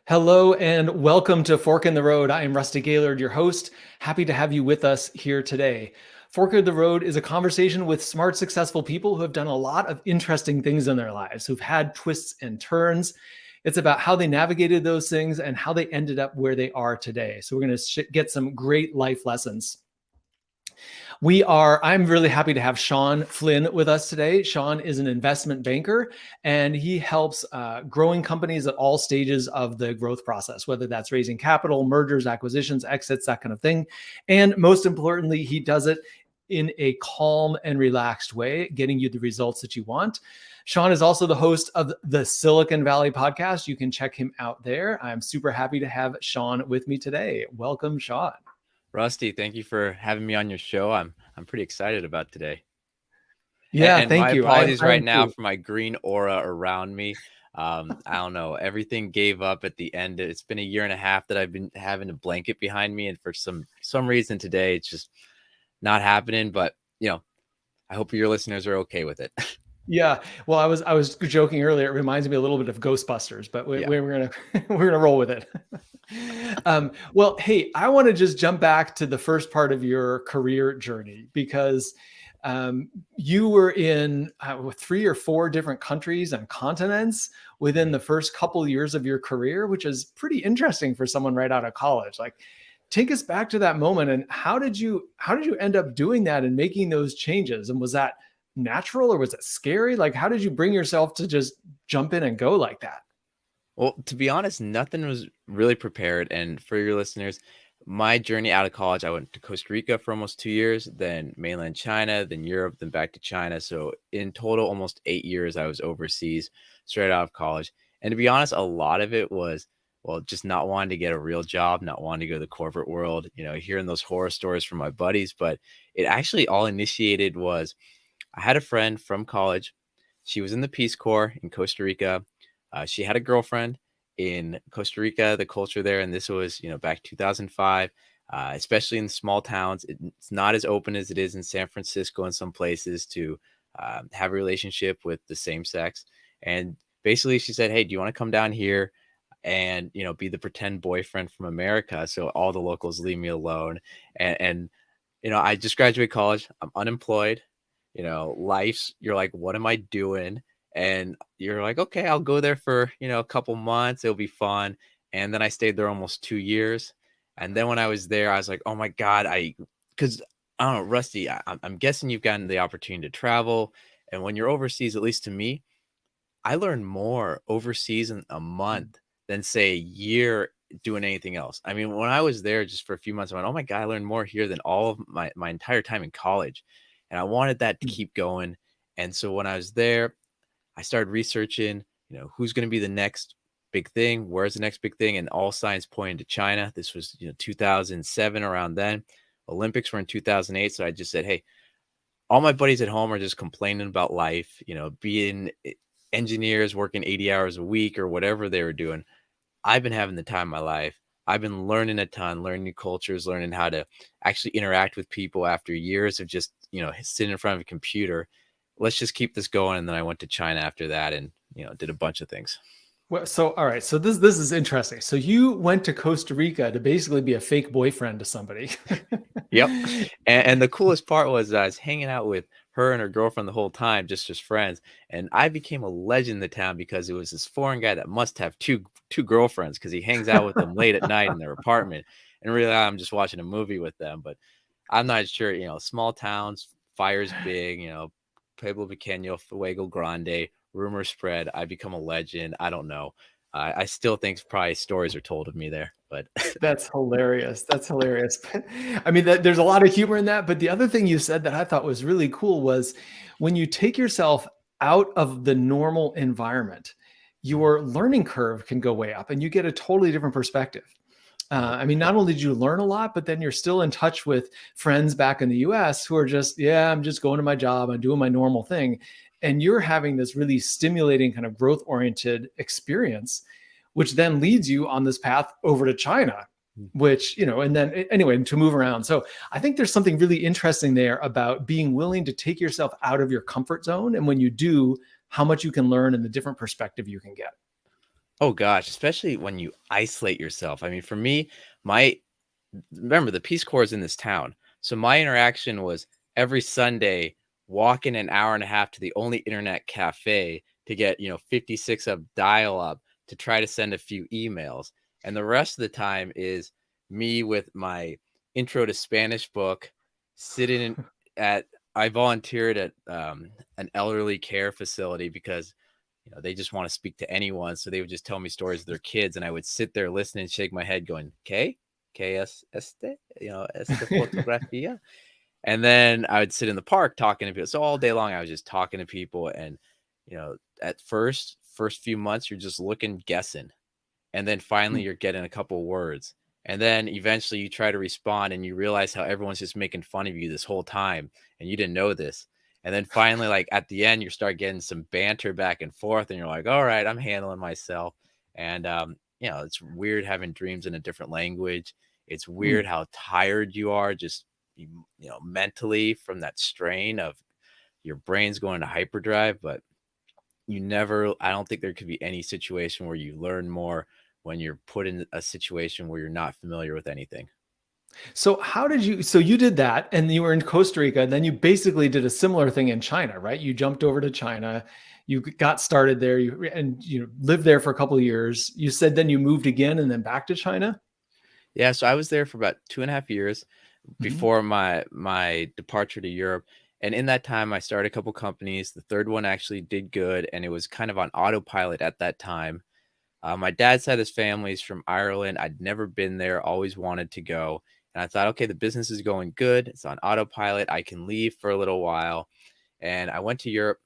Hello and welcome to Fork in the Road. I am Rusty Gaylord, your host. Happy to have you with us here today. Fork in the Road is a conversation with smart, successful people who have done a lot of interesting things in their lives, who've had twists and turns. It's about how they navigated those things and how they ended up where they are today. So we're going to get some great life lessons. I'm really happy to have Shawn Flynn with us today. Shawn is an investment banker and he helps growing companies at all stages of the growth process, whether that's raising capital, mergers, acquisitions, exits, that kind of thing. And most importantly, he does it in a calm and relaxed way, getting you the results that you want. Shawn is also the host of the Silicon Valley podcast. You can check him out there. I'm super happy to have Shawn with me today. Welcome, Shawn. Rusty, thank you for having me on your show. I'm pretty excited about today. Yeah, And my thank you. apologies I right am now too. for my green aura around me. I don't know. Everything gave up at the end. It's been a year and a half that I've been having a blanket behind me, and for some reason today, it's just not happening. But I hope your listeners are okay with it. Yeah, well, I was joking earlier. It reminds me a little bit of Ghostbusters, but Yeah. we're gonna we're gonna roll with it. Well, hey, I want to just jump back to the first part of your career journey because you were in 3 or 4 different countries and continents within the first couple of years of your career, which is pretty interesting for someone right out of college. Like, take us back to that moment and how did you end up doing that and making those changes? And was that natural or was it scary? Like, how did you bring yourself to just jump in and go like that? Well, to be honest, nothing was really prepared. And for your listeners, my journey out of college, I went to Costa Rica for almost 2 years, then mainland China, then Europe, then back to China. So in total, almost 8 years, I was overseas straight out of college. And to be honest, a lot of it was, well, just not wanting to get a real job, not wanting to go to the corporate world, hearing those horror stories from my buddies. But it actually all initiated was I had a friend from college. She was in the Peace Corps in Costa Rica. She had a girlfriend in Costa Rica, the culture there, and this was, back 2005, especially in small towns. It's not as open as it is in San Francisco and some places to have a relationship with the same sex. And basically she said, hey, do you want to come down here and, be the pretend boyfriend from America so all the locals leave me alone? And I just graduated college. I'm unemployed. You're like, what am I doing? And you're like, okay, I'll go there for, a couple months. It'll be fun. And then I stayed there almost 2 years. And then when I was there, I was like, oh my God, because I don't know, Rusty, I'm guessing you've gotten the opportunity to travel. And when you're overseas, at least to me, I learned more overseas in a month than say a year doing anything else. I mean, when I was there just for a few months, I went, oh my God, I learned more here than all of my entire time in college. And I wanted that to keep going. And so when I was there, I started researching, who's going to be the next big thing? Where's the next big thing? And all signs pointed to China. This was, 2007, around then. Olympics were in 2008. So I just said, hey, all my buddies at home are just complaining about life, being engineers working 80 hours a week or whatever they were doing. I've been having the time of my life. I've been learning a ton, learning new cultures, learning how to actually interact with people after years of just, sitting in front of a computer. Let's just keep this going. And then I went to China after that and, did a bunch of things. Well, so all right, so this is interesting. So you went to Costa Rica to basically be a fake boyfriend to somebody. Yep. And the coolest part was I was hanging out with her and her girlfriend the whole time, just as friends. And I became a legend in the town because it was this foreign guy that must have two girlfriends because he hangs out with them late at night in their apartment. And really, I'm just watching a movie with them. But I'm not sure, small towns, fire's big, Pueblo Pequeño, Fuego Grande, rumors spread. I become a legend. I don't know. I still think probably stories are told of me there, but That's hilarious. That's hilarious. I mean, there's a lot of humor in that. But the other thing you said that I thought was really cool was when you take yourself out of the normal environment, your learning curve can go way up and you get a totally different perspective. oh, I mean, not only did you learn a lot, but then you're still in touch with friends back in the US who are just, yeah, I'm just going to my job, I'm doing my normal thing. And you're having this really stimulating kind of growth oriented experience, which then leads you on this path over to China, which, and then anyway, to move around. So I think there's something really interesting there about being willing to take yourself out of your comfort zone. And when you do, how much you can learn and the different perspective you can get. Oh gosh, especially when you isolate yourself. I mean, for me, my remember the Peace Corps is in this town. So my interaction was every Sunday walking an hour and a half to the only internet cafe to get, 56 of dial up to try to send a few emails. And the rest of the time is me with my intro to Spanish book, sitting at, I volunteered at an elderly care facility because they just want to speak to anyone. So they would just tell me stories of their kids, and I would sit there listening and shake my head, going, "Okay, que es este? Esta fotografía." And then I would sit in the park talking to people. So all day long, I was just talking to people, and at first few months, you're just looking, guessing, and then finally you're getting a couple words, and then eventually you try to respond and you realize how everyone's just making fun of you this whole time and you didn't know this. And then finally, like at the end, you start getting some banter back and forth and you're like, all right, I'm handling myself. And it's weird having dreams in a different language. It's weird how tired you are just mentally from that strain of your brain's going to hyperdrive. But I don't think there could be any situation where you learn more when you're put in a situation where you're not familiar with anything. So so you did that and you were in Costa Rica, and then you basically did a similar thing in China, right? You jumped over to China, you got started there, you lived there for a couple of years. You said then you moved again and then back to China? Yeah, so I was there for about 2.5 years Mhm. before my departure to Europe. And in that time, I started a couple companies. The third one actually did good, and it was kind of on autopilot at that time. My dad's side of his family is from Ireland. I'd never been there, always wanted to go. And I thought, okay, the business is going good. It's on autopilot. I can leave for a little while. And I went to Europe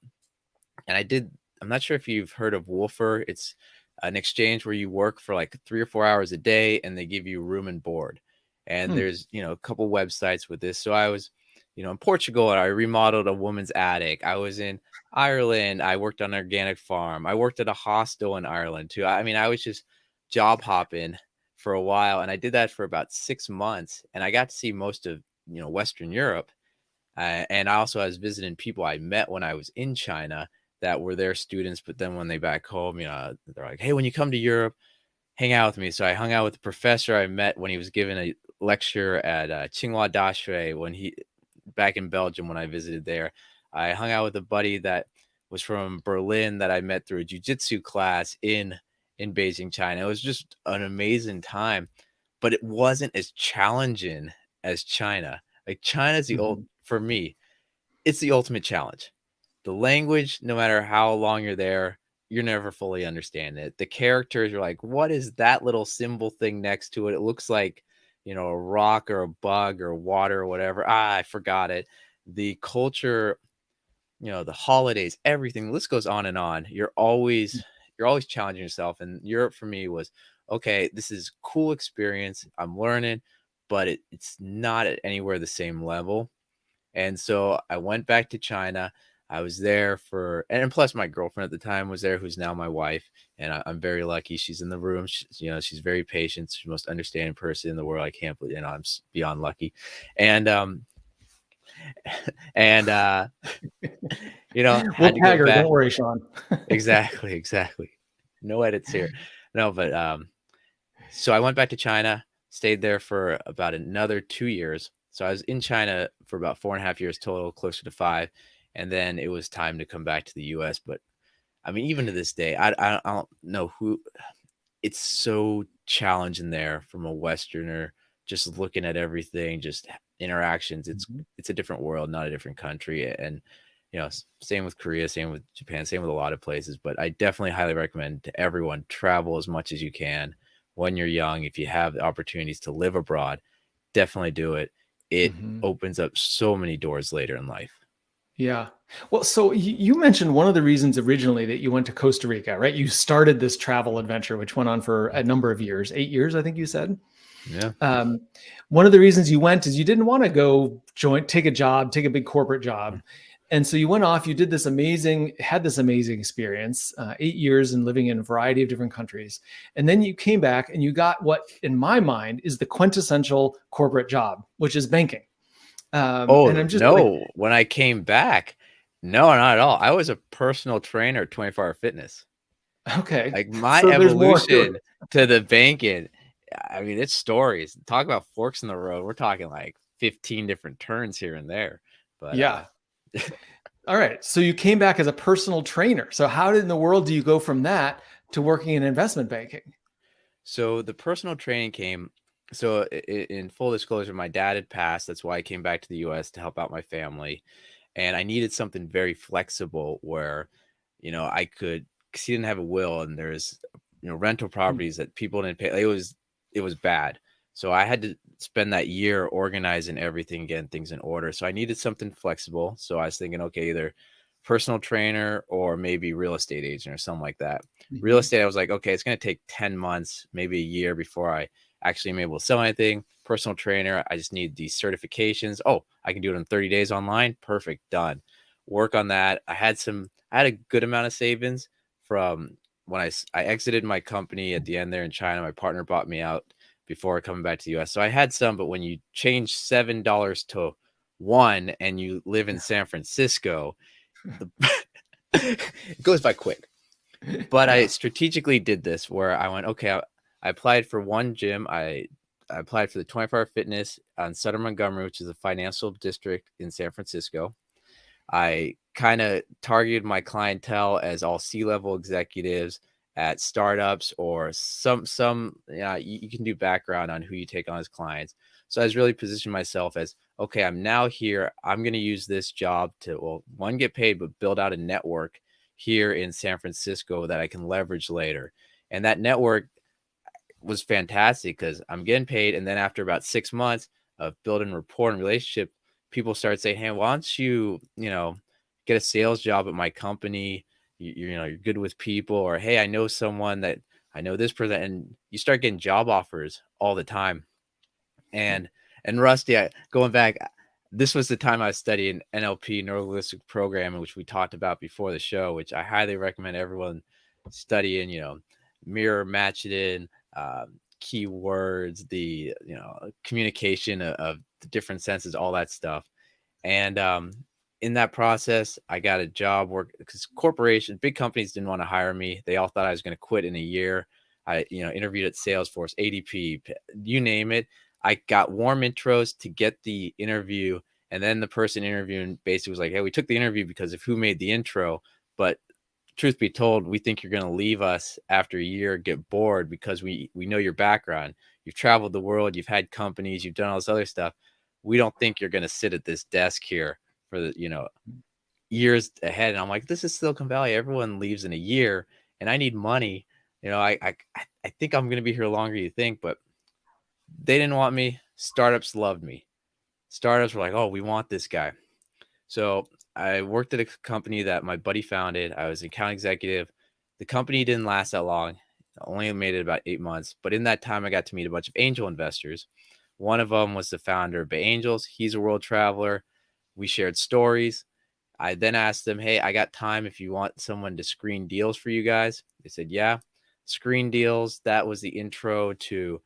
and I'm not sure if you've heard of Wolfer. It's an exchange where you work for like 3 or 4 hours a day and they give you room and board. And Hmm. there's, a couple websites with this. So I was, in Portugal, and I remodeled a woman's attic. I was in Ireland. I worked on an organic farm. I worked at a hostel in Ireland too. I mean, I was just job hopping for a while. And I did that for about 6 months. And I got to see most of, Western Europe. And I also was visiting people I met when I was in China that were their students. But then when they back home, they're like, hey, when you come to Europe, hang out with me. So I hung out with the professor I met when he was giving a lecture at Tsinghua Daxue back in Belgium when I visited there. I hung out with a buddy that was from Berlin that I met through a jujitsu class in Beijing, China. It was just an amazing time, but it wasn't as challenging as China. Like China's Mhm. for me, it's the ultimate challenge. The language, no matter how long you're there, you're never fully understand it. The characters, you're like, what is that little symbol thing next to it? It looks like, a rock or a bug or water or whatever. I forgot it. The culture, the holidays, everything, the list goes on and on. You're always challenging yourself. And Europe for me was, okay, this is cool experience. I'm learning, but it's not at anywhere the same level. And so I went back to China. I was there and plus my girlfriend at the time was there, who's now my wife. And I'm very lucky. She's in the room. She's very patient. She's the most understanding person in the world. I can't believe, I'm beyond lucky. And, and, We'll had to go tag her. back. Don't worry, Shawn. Exactly. Exactly. No edits here. No, but, so I went back to China, stayed there for about another 2 years. So I was in China for about 4.5 years total, closer to 5. And then it was time to come back to the US. But I mean, even to this day, I don't know it's so challenging there from a Westerner, just looking at everything, just interactions. Mhm. It's a different world, not a different country. And, same with Korea, same with Japan, same with a lot of places. But I definitely highly recommend to everyone travel as much as you can when you're young. If you have the opportunities to live abroad, definitely do it. It Mhm. opens up so many doors later in life. Yeah. Well, so you mentioned one of the reasons originally that you went to Costa Rica, right? You started this travel adventure, which went on for a number of years, 8 years, I think you said. Yeah. Um, One of the reasons you went is you didn't want to go take a job, take a big corporate job. And so you went off, you had this amazing experience, 8 years and living in a variety of different countries. And then you came back and you got what, in my mind, is the quintessential corporate job, which is banking. And Oh, I'm just like, no. When I came back, no, not at all. I was a personal trainer at 24 Hour Fitness. Okay. Like my So there's more to evolution it. to the banking, I mean, it's stories. Talk about forks in the road. We're talking like 15 different turns here and there. But Yeah. All right. So you came back as a personal trainer. So how in the world do you go from that to working in investment banking? so the personal training came. So in full disclosure, my dad had passed. That's why I came back to the US to help out my family. And I needed something very flexible where, I could, because he didn't have a will, and there's, rental Hmm. properties that people didn't pay. It was bad. So I had to spend that year organizing everything, getting things in order. So I needed something flexible. So I was thinking, okay, either personal trainer or maybe real estate agent or something like that. Real Mhm. estate, I was like, okay, it's going to take 10 months, maybe a year before I actually am able to sell anything. Personal trainer, I just need these certifications. Oh, I can do it in 30 days online. Perfect, done. Work on that. I had a good amount of savings from when I exited my company at the end there in China. My partner bought me out before coming back to the US. So I had some, but when you change $7 to one and you live in San Francisco, the it goes by quick. But I Yeah. strategically did this where I went, okay, I applied for one gym. I applied for the 24-hour fitness on Sutter Montgomery, which is a financial district in San Francisco. I kind of targeted my clientele as all C-level executives at startups or yeah, you can do background on who you take on as clients. So I was really positioning myself as, okay, I'm now here. I'm going to use this job to, well, one, get paid, but build out a network here in San Francisco that I can leverage later. And that network was fantastic because I'm getting paid. And then after about 6 months of building rapport and relationship, people start saying, hey, why don't you, get a sales job at my company? You're good with people, or hey, I know someone that I know this person, and you start getting job offers all the time. And Rusty, going back, this was the time I was studying NLP, neuro linguistic programming, which we talked about before the show, which I highly recommend everyone studying. Mirror match it in, keywords, the communication of the different senses, all that stuff. And in that process, I got a job work because corporations, big companies didn't want to hire me. They all thought I was going to quit in a year. I, interviewed at Salesforce, ADP, you name it. I got warm intros to get the interview. And then the person interviewing basically was like, hey, we took the interview because of who made the intro. But truth be told, we think you're going to leave us after a year, get bored because we know your background. You've traveled the world, you've had companies, you've done all this other stuff. We don't think you're going to sit at this desk here for the, years ahead. And I'm like, this is Silicon Valley. Everyone leaves in a year, and I need money. I think I'm going to be here longer than you think, but they didn't want me. Startups loved me. Startups were like, oh, we want this guy. So I worked at a company that my buddy founded. I was an account executive. The company didn't last that long. I only made it about 8 months. But in that time, I got to meet a bunch of angel investors. One of them was the founder of Bay Angels. He's a world traveler. We shared stories. I then asked them, hey, I got time if you want someone to screen deals for you guys. They said, yeah. Screen deals. That was the intro to,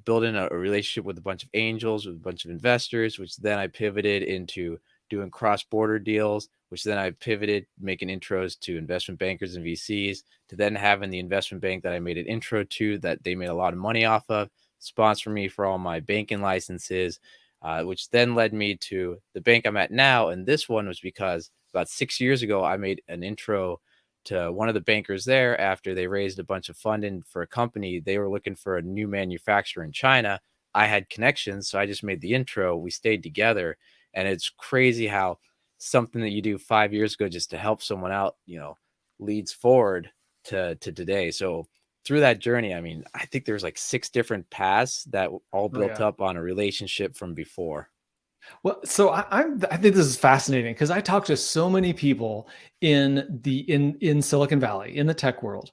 building a relationship with a bunch of angels, with a bunch of investors, which then I pivoted into doing cross-border deals, which then I pivoted, making intros to investment bankers and VCs, to then having the investment bank that I made an intro to that they made a lot of money off of, sponsor me for all my banking licenses, which then led me to the bank I'm at now. And this one was because about 6 years ago, I made an intro to one of the bankers there after they raised a bunch of funding for a company. They were looking for a new manufacturer in China. I had connections, so I just made the intro. We stayed together. And it's crazy how something that you do 5 years ago just to help someone out, leads forward to today. So through that journey, I mean, I think there's like 6 different paths that all Oh built yeah. up on a relationship from before. Well, so I think this is fascinating because I talk to so many people in Silicon Valley in the tech world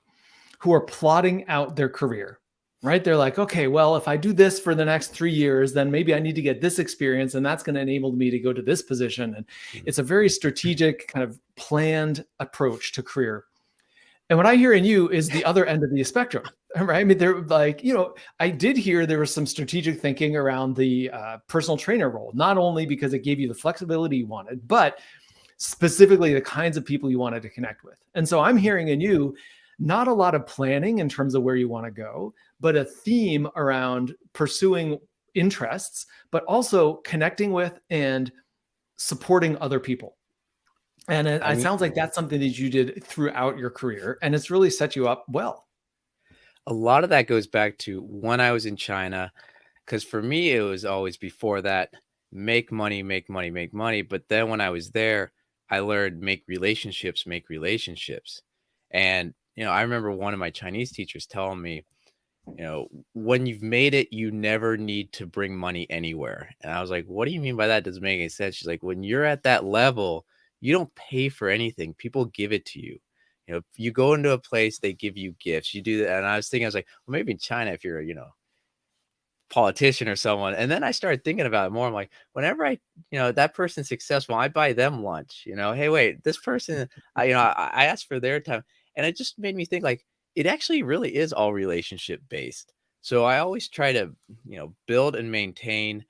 who are plotting out their career, right? They're like, okay, well, if I do this for the next 3 years, then maybe I need to get this experience, and that's going to enable me to go to this position. And Mhm. it's a very strategic, kind of planned approach to career. And what I hear in you is the other end of the spectrum, right? I mean, they're like, I did hear there was some strategic thinking around the personal trainer role, not only because it gave you the flexibility you wanted, but specifically the kinds of people you wanted to connect with. And so I'm hearing in you, not a lot of planning in terms of where you want to go, but a theme around pursuing interests, but also connecting with and supporting other people. And I it mean, sounds like that's something that you did throughout your career, and it's really set you up well. a lot of that goes back to when I was in China, because for me, it was always before that, make money, make money, make money. But then when I was there, I learned make relationships, make relationships. And, I remember one of my Chinese teachers telling me, when you've made it, you never need to bring money anywhere. And I was like, what do you mean by that? Doesn't make any sense. She's like, when you're at that level, you don't pay for anything. People give it to you. If you go into a place, they give you gifts. You do that. And I was thinking, I was like, well, maybe in China, if you're, politician or someone. And then I started thinking about it more. I'm like, whenever that person's successful, I buy them lunch. Hey, wait, this person, I asked for their time. And it just made me think like it actually really is all relationship based. So I always try to, build and maintain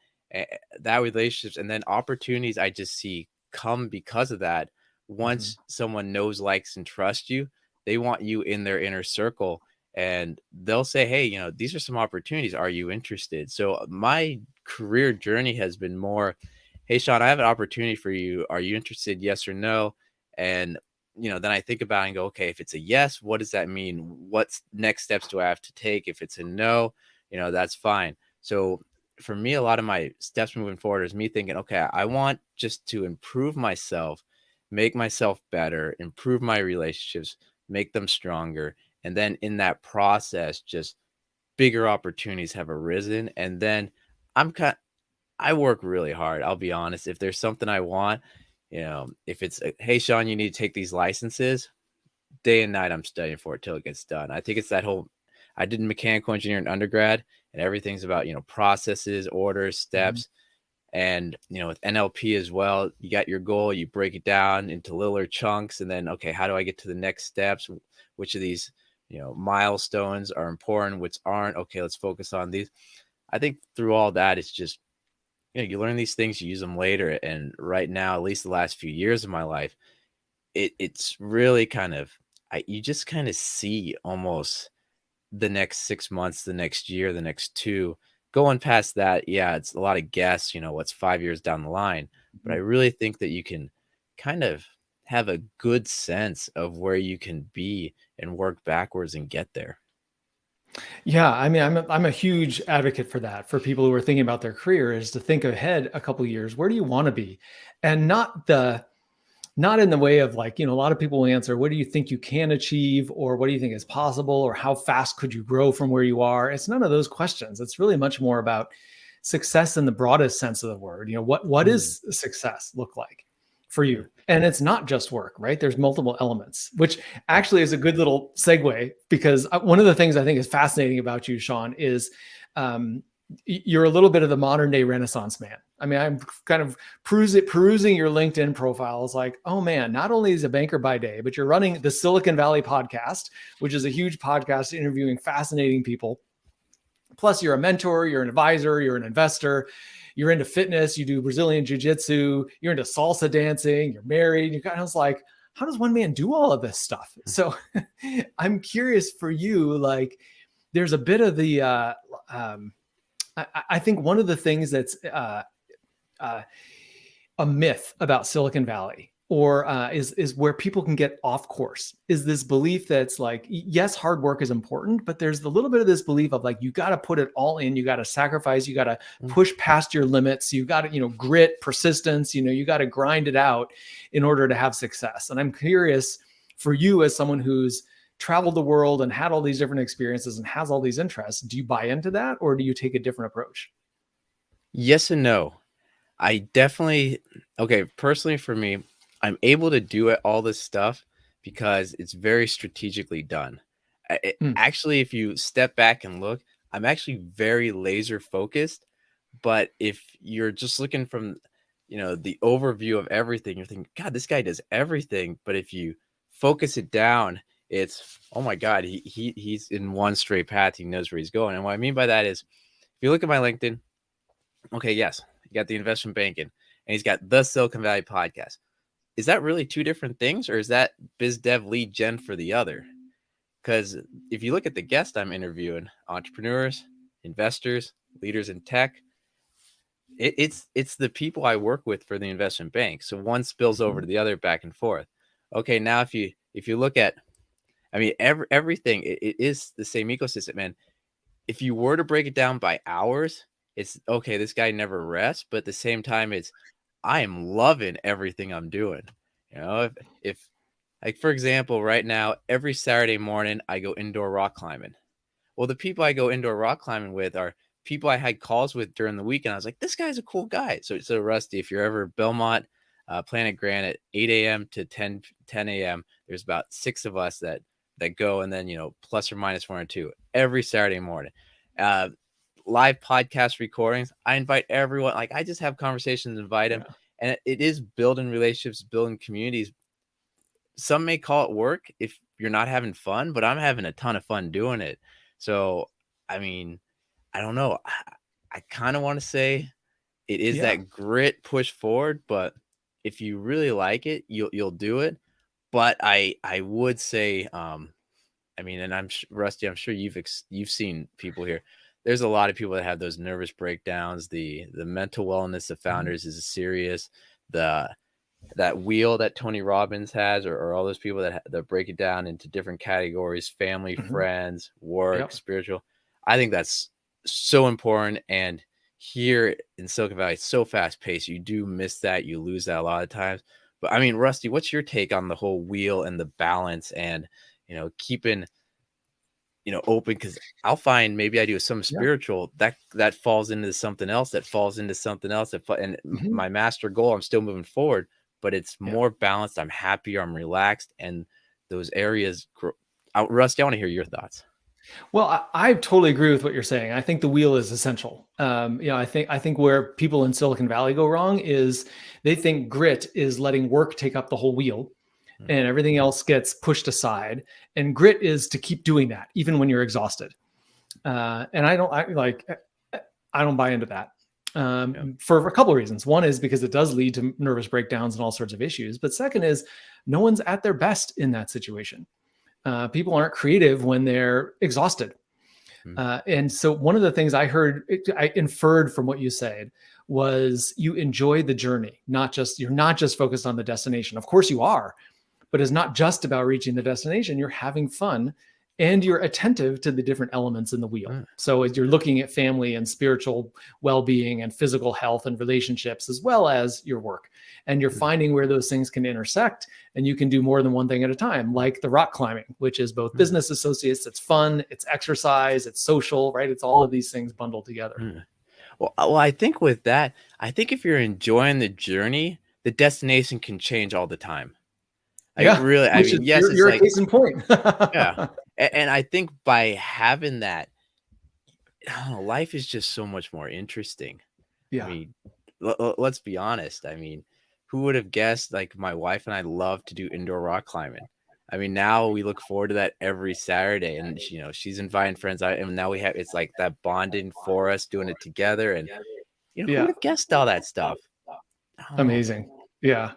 that relationships, and then opportunities I just see come because of that. Mhm. Once someone knows, likes, and trusts you, they want you in their inner circle, and they'll say, hey, these are some opportunities. Are you interested? So my career journey has been more, hey, Shawn, I have an opportunity for you. Are you interested? Yes or no? And, then I think about it and go, okay, if it's a yes, what does that mean? What next steps do I have to take? If it's a no, that's fine. So for me, a lot of my steps moving forward is me thinking, okay, I want just to improve myself, make myself better, improve my relationships, make them stronger. And then in that process, just bigger opportunities have arisen. And then I work really hard. I'll be honest. If there's something I want, if it's, hey, Shawn, you need to take these licenses, day and night, I'm studying for it till it gets done. I think it's that whole, I did mechanical engineering undergrad, and everything's about, processes, orders, Mhm. steps. And, with NLP as well, you got your goal, you break it down into littler chunks. And then, okay, how do I get to the next steps? Which of these, milestones are important, which aren't? Okay, let's focus on these. I think through all that, it's just, you learn these things, you use them later. And right now, at least the last few years of my life, it's really kind of, you just kind of see almost the next 6 months, the next year, the next two. Going past that, yeah, it's a lot of guess, what's 5 years down the line. But I Mhm. really think that you can kind of have a good sense of where you can be and work backwards and get there. Yeah, I mean, I'm a huge advocate for that. For people who are thinking about their career, is to think ahead a couple of years. Where do you want to be, and not in the way of like, a lot of people will answer, what do you think you can achieve, or what do you think is possible, or how fast could you grow from where you are? It's none of those questions. It's really much more about success in the broadest sense of the word. What Mm, does success look like for mm, you? And it's not just work, right? There's multiple elements, which actually is a good little segue, because one of the things I think is fascinating about you, Shawn, is um, you're a little bit of the modern day Renaissance man. I mean, I'm kind of perusing your LinkedIn profile. Is like, oh man, not only is a banker by day, but you're running the Silicon Valley podcast, which is a huge podcast interviewing fascinating people. Plus, you're a mentor, you're an advisor, you're an investor, you're into fitness, you do Brazilian jiu-jitsu, you're into salsa dancing, you're married. You kind of like, how does one man do all of this stuff? mm. So I'm curious for you, like, there's a bit of the um, I think one of the things that's uh, a myth about Silicon Valley, or is where people can get off course, is this belief that's like, yes, hard work is important, but there's a little bit of this belief of like, you got to put it all in, you got to sacrifice, you got to Mm. push past your limits, you got to, grit, persistence, you got to grind it out in order to have success. And I'm curious for you, as someone who's traveled the world and had all these different experiences and has all these interests, do you buy into that, or do you take a different approach? Yes and no. I definitely, okay, personally for me, I'm able to do it, all this stuff because it's very strategically done. Mm, Actually, if you step back and look, I'm actually very laser focused. But if you're just looking from, the overview of everything, you're thinking, God, this guy does everything. But if you focus it down, it's, oh my God, he's in one straight path. He knows where he's going. And what I mean by that is, if you look at my LinkedIn, okay, yes, you got the investment banking, and he's got the Silicon Valley podcast. Is that really two different things, or is that biz dev lead gen for the other? Because if you look at the guests I'm interviewing, entrepreneurs, investors, leaders in tech, it's the people I work with for the investment bank. So one spills over Mhm. to the other, back and forth. Okay, now if you look at, I mean, everything, it is the same ecosystem. And if you were to break it down by hours, it's okay, this guy never rests, but at the same time, it's I am loving everything I'm doing. If like for example, right now, every Saturday morning I go indoor rock climbing. Well, the people I go indoor rock climbing with are people I had calls with during the week, and I was like, this guy's a cool guy. So Rusty, if you're ever Belmont, Planet Grant at 8 a.m. to 10 a.m., there's about 6 of us that go, and then plus or minus 1 or 2 every Saturday morning. Uh, Live podcast recordings. I invite everyone. Like, I just have conversations, invite them, Yeah. and it is building relationships, building communities. Some may call it work if you're not having fun, but I'm having a ton of fun doing it. So, I mean, I don't know. I kind of want to say it is Yeah. that grit push forward, but if you really like it, you'll do it. But I would say, I mean, and Rusty, I'm sure you've seen people here. There's a lot of people that have those nervous breakdowns. The mental wellness of Mhm. founders is serious. The that wheel that Tony Robbins has, or all those people that break it down into different categories: family, Mhm. friends, work, Yep. spiritual. I think that's so important. And here in Silicon Valley, it's so fast paced. You do miss that. You lose that a lot of times. But I mean, Rusty, what's your take on the whole wheel and the balance and, keeping, open? Because I'll find maybe I do some Yeah. spiritual that falls into something else, that falls into something else, and Mhm. my master goal, I'm still moving forward, but it's Yeah. more balanced. I'm happier. I'm relaxed, and those areas grow. Rusty, I want to hear your thoughts. Well, I totally agree with what you're saying. I think the wheel is essential. I think where people in Silicon Valley go wrong is they think grit is letting work take up the whole wheel, Mm, and everything else gets pushed aside. And grit is to keep doing that even when you're exhausted. And I don't buy into that yeah. for a couple of reasons. One is because it does lead to nervous breakdowns and all sorts of issues. But second is no one's at their best in that situation. People aren't creative when they're exhausted. Mm, And so one of the things I inferred from what you said was you enjoy the journey, you're not just focused on the destination. Of course you are, but it's not just about reaching the destination. You're having fun and you're attentive to the different elements in the wheel. mm, So as you're looking at family and spiritual well-being and physical health and relationships, as well as your work, and you're mm, finding where those things can intersect, and you can do more than one thing at a time, like the rock climbing, which is both mm, business associates, it's fun, it's exercise, it's social, right? It's all of these things bundled together. mm. Well, I think with that, I think if you're enjoying the journey, the destination can change all the time. Like, Yeah, really, I which is mean, yes, you're, it's you're a like, case in point. yeah. And I think by having that, I don't know, life is just so much more interesting. I Yeah. mean, let's be honest. I mean, who would have guessed? Like, my wife and I love to do indoor rock climbing. I mean, now we look forward to that every Saturday, and she's inviting friends out, and now it's like that bonding for us doing it together. And who would Yeah. have guessed all that stuff? I don't know. Amazing. Yeah.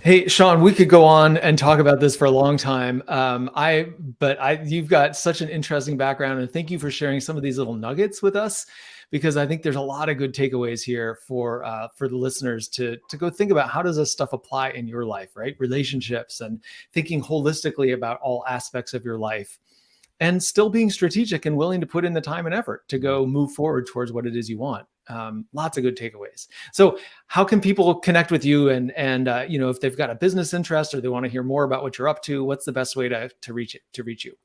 Hey, Shawn, we could go on and talk about this for a long time. You've got such an interesting background, and thank you for sharing some of these little nuggets with us, because I think there's a lot of good takeaways here for the listeners to go think about how does this stuff apply in your life, right? Relationships and thinking holistically about all aspects of your life, and still being strategic and willing to put in the time and effort to Mhm. go move forward towards what it is you want. Lots of good takeaways. So, how can people connect with you? And if they've got a business interest or they want to hear more about what you're up to, what's the best way to reach you?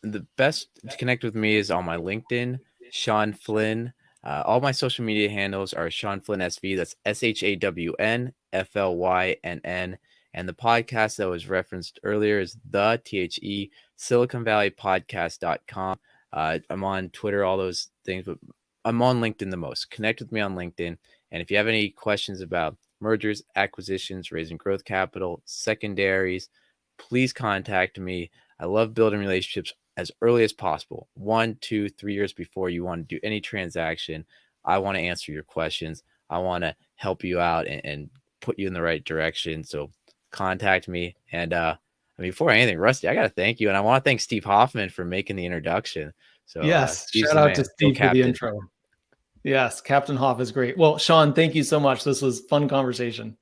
The best to connect with me is on my LinkedIn, Shawn Flynn. All my social media handles are Shawn Flynn SV. That's ShawnFlynn. And the podcast that was referenced earlier is the Silicon Valley Podcast.com. I'm on Twitter, all those things, but I'm on LinkedIn the most. Connect with me on LinkedIn. And if you have any questions about mergers, acquisitions, raising growth capital, secondaries, please contact me. I love building relationships as early as possible. 1, 2, 3 years before you want to do any transaction. I want to answer your questions. I want to help you out and put you in the right direction. So contact me. And before anything, Rusty, I got to thank you. And I want to thank Steve Hoffman for making the introduction. So Yes, Steve's shout the out to man. Go Steve for the Captain. intro. Yes, Captain Hoff is great. Well, Shawn, thank you so much. This was fun conversation.